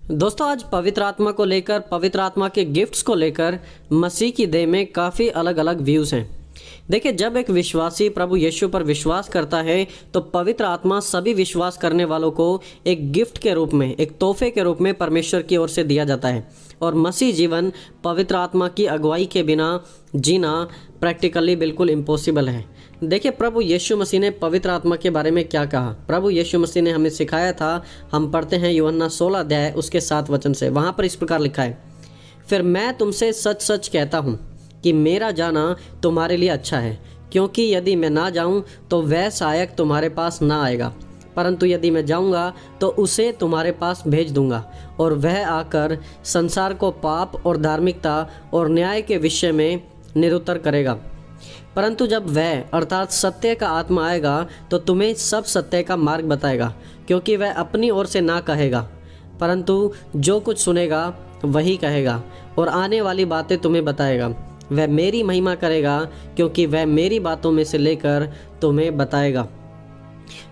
दोस्तों आज पवित्र आत्मा को लेकर, पवित्र आत्मा के गिफ्ट्स को लेकर मसीह की देह में काफ़ी अलग अलग व्यूज़ हैं। देखिए, जब एक विश्वासी प्रभु यीशु पर विश्वास करता है तो पवित्र आत्मा सभी विश्वास करने वालों को एक गिफ्ट के रूप में, एक तोहफे के रूप में परमेश्वर की ओर से दिया जाता है। और मसीह जीवन पवित्र आत्मा की अगुवाई के बिना जीना प्रैक्टिकली बिल्कुल इम्पॉसिबल है। देखिए, प्रभु यीशु मसीह ने पवित्र आत्मा के बारे में क्या कहा। प्रभु यीशु मसीह ने हमें सिखाया था। हम पढ़ते हैं यूहन्ना 16 अध्याय उसके 7 वचन से। वहाँ पर इस प्रकार लिखा है, फिर मैं तुमसे सच सच कहता हूँ कि मेरा जाना तुम्हारे लिए अच्छा है, क्योंकि यदि मैं ना जाऊँ तो वह सहायक तुम्हारे पास ना आएगा, परंतु यदि मैं जाऊँगा तो उसे तुम्हारे पास भेज दूँगा, और वह आकर संसार को पाप और धार्मिकता और न्याय के विषय में निरुत्तर करेगा। परंतु जब वह अर्थात सत्य का आत्मा आएगा तो तुम्हें सब सत्य का मार्ग बताएगा, क्योंकि वह अपनी ओर से ना कहेगा, परंतु जो कुछ सुनेगा वही कहेगा, और आने वाली बातें तुम्हें बताएगा। वह मेरी महिमा करेगा, क्योंकि वह मेरी बातों में से लेकर तुम्हें बताएगा।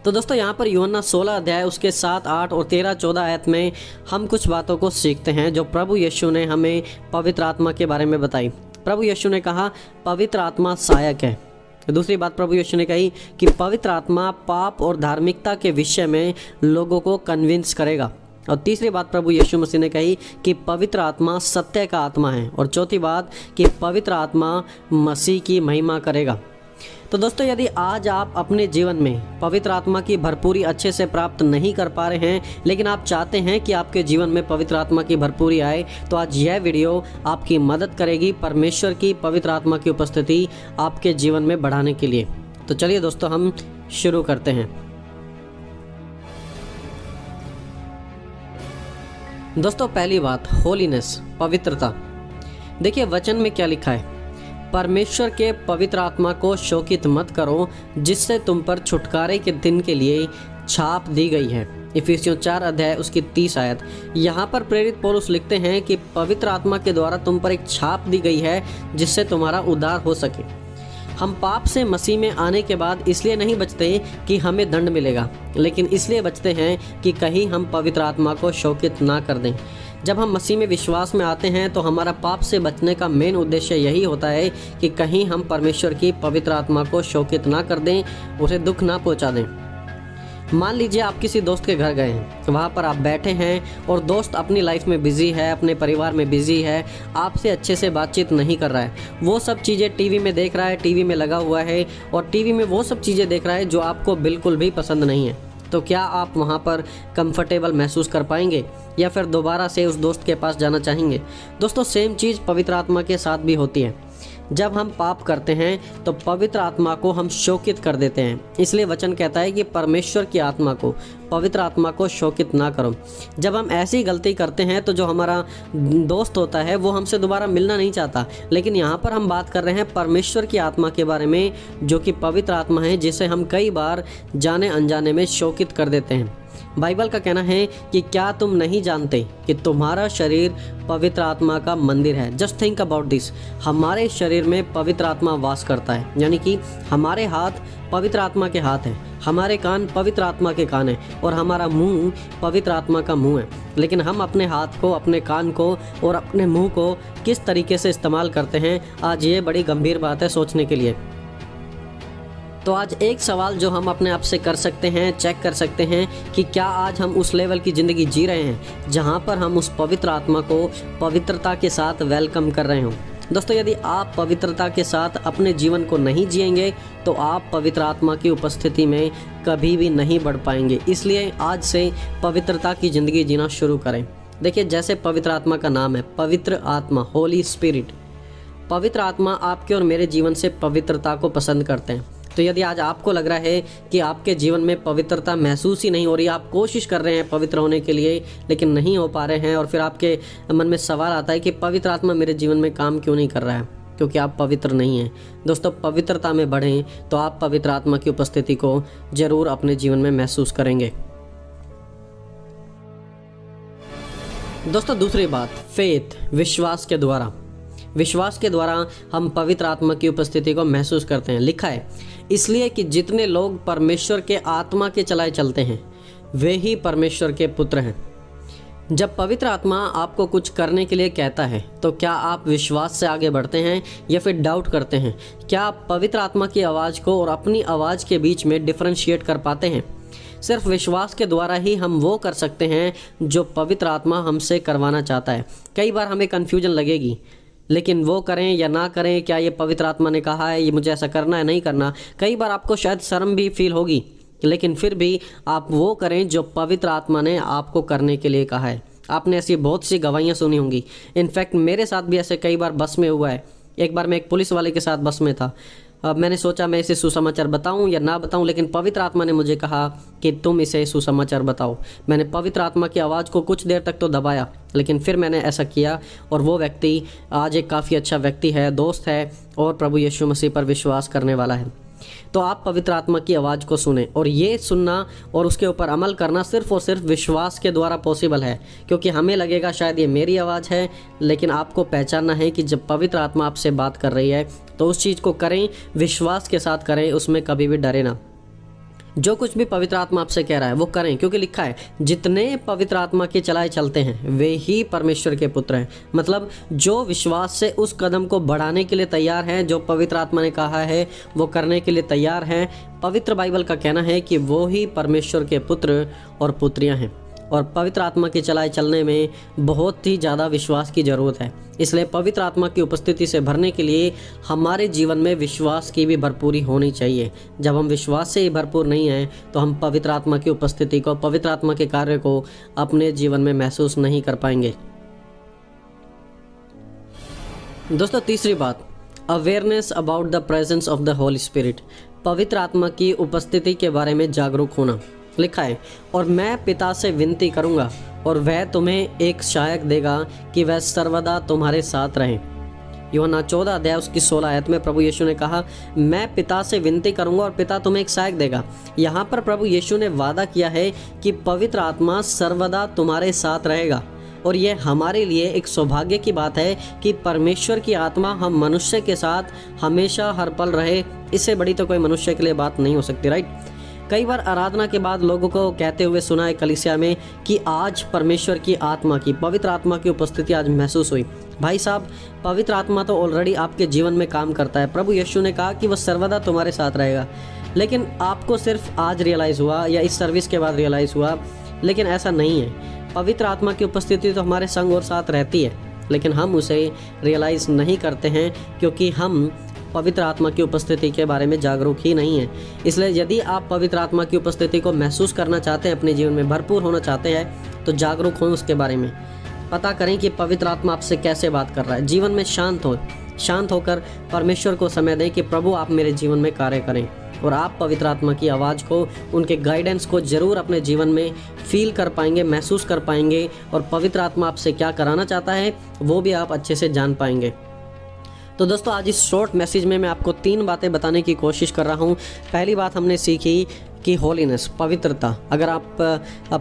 तो दोस्तों, यहाँ पर यूहन्ना 16 अध्याय उसके 7, 8 और 13, 14 आयत में हम कुछ बातों को सीखते हैं जो प्रभु यीशु ने हमें पवित्र आत्मा के बारे में बताई। प्रभु यीशु ने कहा पवित्र आत्मा सहायक है। दूसरी बात प्रभु यीशु ने कही कि पवित्र आत्मा पाप और धार्मिकता के विषय में लोगों को कन्विंस करेगा। और तीसरी बात प्रभु यीशु मसीह ने कही कि पवित्र आत्मा सत्य का आत्मा है। और चौथी बात कि पवित्र आत्मा मसीह की महिमा करेगा। तो दोस्तों, यदि आज आप अपने जीवन में पवित्र आत्मा की भरपूरी अच्छे से प्राप्त नहीं कर पा रहे हैं, लेकिन आप चाहते हैं कि आपके जीवन में पवित्र आत्मा की भरपूरी आए, तो आज यह वीडियो आपकी मदद करेगी परमेश्वर की पवित्र आत्मा की उपस्थिति आपके जीवन में बढ़ाने के लिए। तो चलिए दोस्तों, हम शुरू करते हैं। दोस्तों, पहली बात होलीनेस, पवित्रता। देखिए, वचन में क्या लिखा है, परमेश्वर के पवित्र आत्मा को शोकित मत करो, जिससे तुम पर छुटकारे के दिन के लिए छाप दी गई है। इफिसियों 4 अध्याय उसकी 30 आयत। यहाँ पर प्रेरित पौलुस लिखते हैं कि पवित्र आत्मा के द्वारा तुम पर एक छाप दी गई है, जिससे तुम्हारा उद्धार हो सके। हम पाप से मसीह में आने के बाद इसलिए नहीं बचते कि हमें दंड मिलेगा, लेकिन इसलिए बचते हैं कि कहीं हम पवित्र आत्मा को शोकित ना कर दें। जब हम मसीह में विश्वास में आते हैं तो हमारा पाप से बचने का मेन उद्देश्य यही होता है कि कहीं हम परमेश्वर की पवित्र आत्मा को शोकित ना कर दें, उसे दुख ना पहुंचा दें। मान लीजिए आप किसी दोस्त के घर गए हैं, वहाँ पर आप बैठे हैं और दोस्त अपनी लाइफ में बिजी है, अपने परिवार में बिजी है, आपसे अच्छे से बातचीत नहीं कर रहा है। वो सब चीज़ें टीवी में देख रहा है, टीवी में लगा हुआ है, और टीवी में वो सब चीज़ें देख रहा है जो आपको बिल्कुल भी पसंद नहीं है। तो क्या आप वहाँ पर कंफर्टेबल महसूस कर पाएंगे, या फिर दोबारा से उस दोस्त के पास जाना चाहेंगे? दोस्तों, सेम चीज़ पवित्र आत्मा के साथ भी होती है। जब हम पाप करते हैं तो पवित्र आत्मा को हम शोकित कर देते हैं। इसलिए वचन कहता है कि परमेश्वर की आत्मा को, पवित्र आत्मा को शोकित ना करो। जब हम ऐसी गलती करते हैं तो जो हमारा दोस्त होता है वो हमसे दोबारा मिलना नहीं चाहता। लेकिन यहाँ पर हम बात कर रहे हैं परमेश्वर की आत्मा के बारे में, जो कि पवित्र आत्मा है, जिसे हम कई बार जाने अनजाने में शोकित कर देते हैं। बाइबल का कहना है कि क्या तुम नहीं जानते कि तुम्हारा शरीर पवित्र आत्मा का मंदिर है। Just think about this. हमारे शरीर में पवित्र आत्मा वास करता है, यानी कि हमारे हाथ पवित्र आत्मा के हाथ हैं, हमारे कान पवित्र आत्मा के कान हैं, और हमारा मुंह पवित्र आत्मा का मुंह है। लेकिन हम अपने हाथ को, अपने कान को और अपने मुंह को किस तरीके से इस्तेमाल करते हैं, आज ये बड़ी गंभीर बात है सोचने के लिए। तो आज एक सवाल जो हम अपने आप से कर सकते हैं, चेक कर सकते हैं कि क्या आज हम उस लेवल की ज़िंदगी जी रहे हैं जहां पर हम उस पवित्र आत्मा को पवित्रता के साथ वेलकम कर रहे हों। दोस्तों, यदि आप पवित्रता के साथ अपने जीवन को नहीं जिएंगे तो आप पवित्र आत्मा की उपस्थिति में कभी भी नहीं बढ़ पाएंगे। इसलिए आज से पवित्रता की ज़िंदगी जीना शुरू करें। देखिए, जैसे पवित्र आत्मा का नाम है, पवित्र आत्मा, होली स्पिरिट। पवित्र आत्मा आपके और मेरे जीवन से पवित्रता को पसंद करते हैं। तो यदि आज आपको लग रहा है कि आपके जीवन में पवित्रता महसूस ही नहीं हो रही, आप कोशिश कर रहे हैं पवित्र होने के लिए लेकिन नहीं हो पा रहे हैं, और फिर आपके मन में सवाल आता है कि पवित्र आत्मा मेरे जीवन में काम क्यों नहीं कर रहा है, क्योंकि आप पवित्र नहीं हैं। दोस्तों, पवित्रता में बढ़ें तो आप पवित्र आत्मा की उपस्थिति को जरूर अपने जीवन में महसूस करेंगे। दोस्तों, दूसरी बात, फेथ, विश्वास के द्वारा। विश्वास के द्वारा हम पवित्र आत्मा की उपस्थिति को महसूस करते हैं। लिखा है, इसलिए कि जितने लोग परमेश्वर के आत्मा के चलाए चलते हैं वे ही परमेश्वर के पुत्र हैं। जब पवित्र आत्मा आपको कुछ करने के लिए कहता है तो क्या आप विश्वास से आगे बढ़ते हैं या फिर डाउट करते हैं? क्या आप पवित्र आत्मा की आवाज़ को और अपनी आवाज़ के बीच में डिफरेंशिएट कर पाते हैं? सिर्फ विश्वास के द्वारा ही हम वो कर सकते हैं जो पवित्र आत्मा हमसे करवाना चाहता है। कई बार हमें कन्फ्यूजन लगेगी, लेकिन वो करें या ना करें, क्या ये पवित्र आत्मा ने कहा है, ये मुझे ऐसा करना है नहीं करना। कई बार आपको शायद शर्म भी फील होगी, लेकिन फिर भी आप वो करें जो पवित्र आत्मा ने आपको करने के लिए कहा है। आपने ऐसी बहुत सी गवाहियाँ सुनी होंगी। इनफैक्ट मेरे साथ भी ऐसे कई बार बस में हुआ है। एक बार मैं एक पुलिस वाले के साथ बस में था। अब मैंने सोचा मैं इसे सुसमाचार बताऊं या ना बताऊं, लेकिन पवित्र आत्मा ने मुझे कहा कि तुम इसे सुसमाचार बताओ। मैंने पवित्र आत्मा की आवाज़ को कुछ देर तक तो दबाया, लेकिन फिर मैंने ऐसा किया और वो व्यक्ति आज एक काफ़ी अच्छा व्यक्ति है, दोस्त है और प्रभु यीशु मसीह पर विश्वास करने वाला है। तो आप पवित्र आत्मा की आवाज़ को सुने, और ये सुनना और उसके ऊपर अमल करना सिर्फ और सिर्फ विश्वास के द्वारा पॉसिबल है। क्योंकि हमें लगेगा शायद ये मेरी आवाज़ है, लेकिन आपको पहचानना है कि जब पवित्र आत्मा आपसे बात कर रही है तो उस चीज़ को करें, विश्वास के साथ करें, उसमें कभी भी डरे ना। जो कुछ भी पवित्र आत्मा आपसे कह रहा है वो करें, क्योंकि लिखा है जितने पवित्र आत्मा के चलाए चलते हैं वे ही परमेश्वर के पुत्र हैं। मतलब जो विश्वास से उस कदम को बढ़ाने के लिए तैयार हैं, जो पवित्र आत्मा ने कहा है वो करने के लिए तैयार हैं, पवित्र बाइबल का कहना है कि वो ही परमेश्वर के पुत्र और पुत्रियां हैं। और पवित्र आत्मा के चलाए चलने में बहुत ही ज़्यादा विश्वास की ज़रूरत है। इसलिए पवित्र आत्मा की उपस्थिति से भरने के लिए हमारे जीवन में विश्वास की भी भरपूरी होनी चाहिए। जब हम विश्वास से ही भरपूर नहीं हैं तो हम पवित्र आत्मा की उपस्थिति को, पवित्र आत्मा के कार्य को अपने जीवन में महसूस नहीं कर पाएंगे। दोस्तों, तीसरी बात, awareness about the presence of the Holi spirit. पवित्र आत्मा की उपस्थिति के बारे में जागरूक होना। लिखा है, और मैं पिता से विनती करूंगा और वह तुम्हें एक सहायक देगा कि वह सर्वदा तुम्हारे साथ रहे। यूहन्ना 14 अध्याय उसकी 16 आयत में प्रभु यीशु ने कहा, मैं पिता से विनती करूंगा और पिता तुम्हें एक सहायक देगा। यहाँ पर प्रभु यीशु ने वादा किया है कि पवित्र आत्मा सर्वदा तुम्हारे साथ रहेगा। और यह हमारे लिए एक सौभाग्य की बात है कि परमेश्वर की आत्मा हम मनुष्य के साथ हमेशा हर पल रहे। इससे बड़ी तो कोई मनुष्य के लिए बात नहीं हो सकती, राइट। कई बार आराधना के बाद लोगों को कहते हुए सुना है कलीसिया में कि आज परमेश्वर की आत्मा की, पवित्र आत्मा की उपस्थिति आज महसूस हुई। भाई साहब, पवित्र आत्मा तो ऑलरेडी आपके जीवन में काम करता है। प्रभु यीशु ने कहा कि वह सर्वदा तुम्हारे साथ रहेगा, लेकिन आपको सिर्फ आज रियलाइज़ हुआ या इस सर्विस के बाद रियलाइज़ हुआ, लेकिन ऐसा नहीं है। पवित्र आत्मा की उपस्थिति तो हमारे संग और साथ रहती है, लेकिन हम उसे रियलाइज़ नहीं करते हैं क्योंकि हम पवित्र आत्मा की उपस्थिति के बारे में जागरूक ही नहीं है। इसलिए यदि आप पवित्र आत्मा की उपस्थिति को महसूस करना चाहते हैं, अपने जीवन में भरपूर होना चाहते हैं, तो जागरूक हों उसके बारे में। पता करें कि पवित्र आत्मा आपसे कैसे बात कर रहा है। जीवन में शांत होकर परमेश्वर को समय दें कि प्रभु आप मेरे जीवन में कार्य करें, और आप पवित्र आत्मा की आवाज़ को, उनके गाइडेंस को ज़रूर अपने जीवन में फील कर पाएंगे, महसूस कर पाएंगे, और पवित्र आत्मा आपसे क्या कराना चाहता है वो भी आप अच्छे से जान पाएंगे। तो दोस्तों, आज इस शॉर्ट मैसेज में मैं आपको 3 बातें बताने की कोशिश कर रहा हूँ। पहली बात हमने सीखी कि होलीनेस, पवित्रता। अगर आप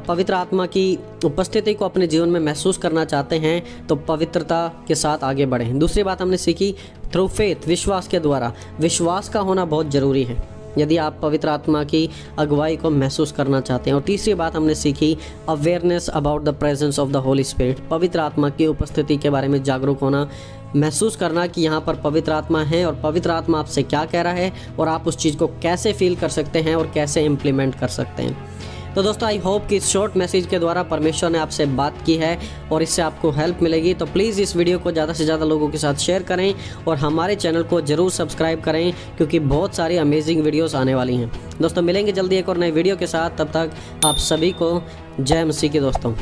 पवित्र आत्मा की उपस्थिति को अपने जीवन में महसूस करना चाहते हैं तो पवित्रता के साथ आगे बढ़ें। दूसरी बात हमने सीखी थ्रू फेथ, विश्वास के द्वारा। विश्वास का होना बहुत ज़रूरी है यदि आप पवित्र आत्मा की अगुवाई को महसूस करना चाहते हैं। और तीसरी बात हमने सीखी awareness about the presence of the Holi spirit. पवित्र आत्मा की उपस्थिति के बारे में जागरूक होना, महसूस करना कि यहाँ पर पवित्र आत्मा है और पवित्र आत्मा आपसे क्या कह रहा है और आप उस चीज़ को कैसे फील कर सकते हैं और कैसे इम्प्लीमेंट कर सकते हैं। तो दोस्तों, आई होप कि इस शॉर्ट मैसेज के द्वारा परमेश्वर ने आपसे बात की है और इससे आपको हेल्प मिलेगी। तो प्लीज़ इस वीडियो को ज़्यादा से ज़्यादा लोगों के साथ शेयर करें और हमारे चैनल को ज़रूर सब्सक्राइब करें, क्योंकि बहुत सारी अमेजिंग वीडियोस आने वाली हैं। दोस्तों, मिलेंगे जल्दी एक और नए वीडियो के साथ। तब तक आप सभी को जय मसीह की दोस्तों।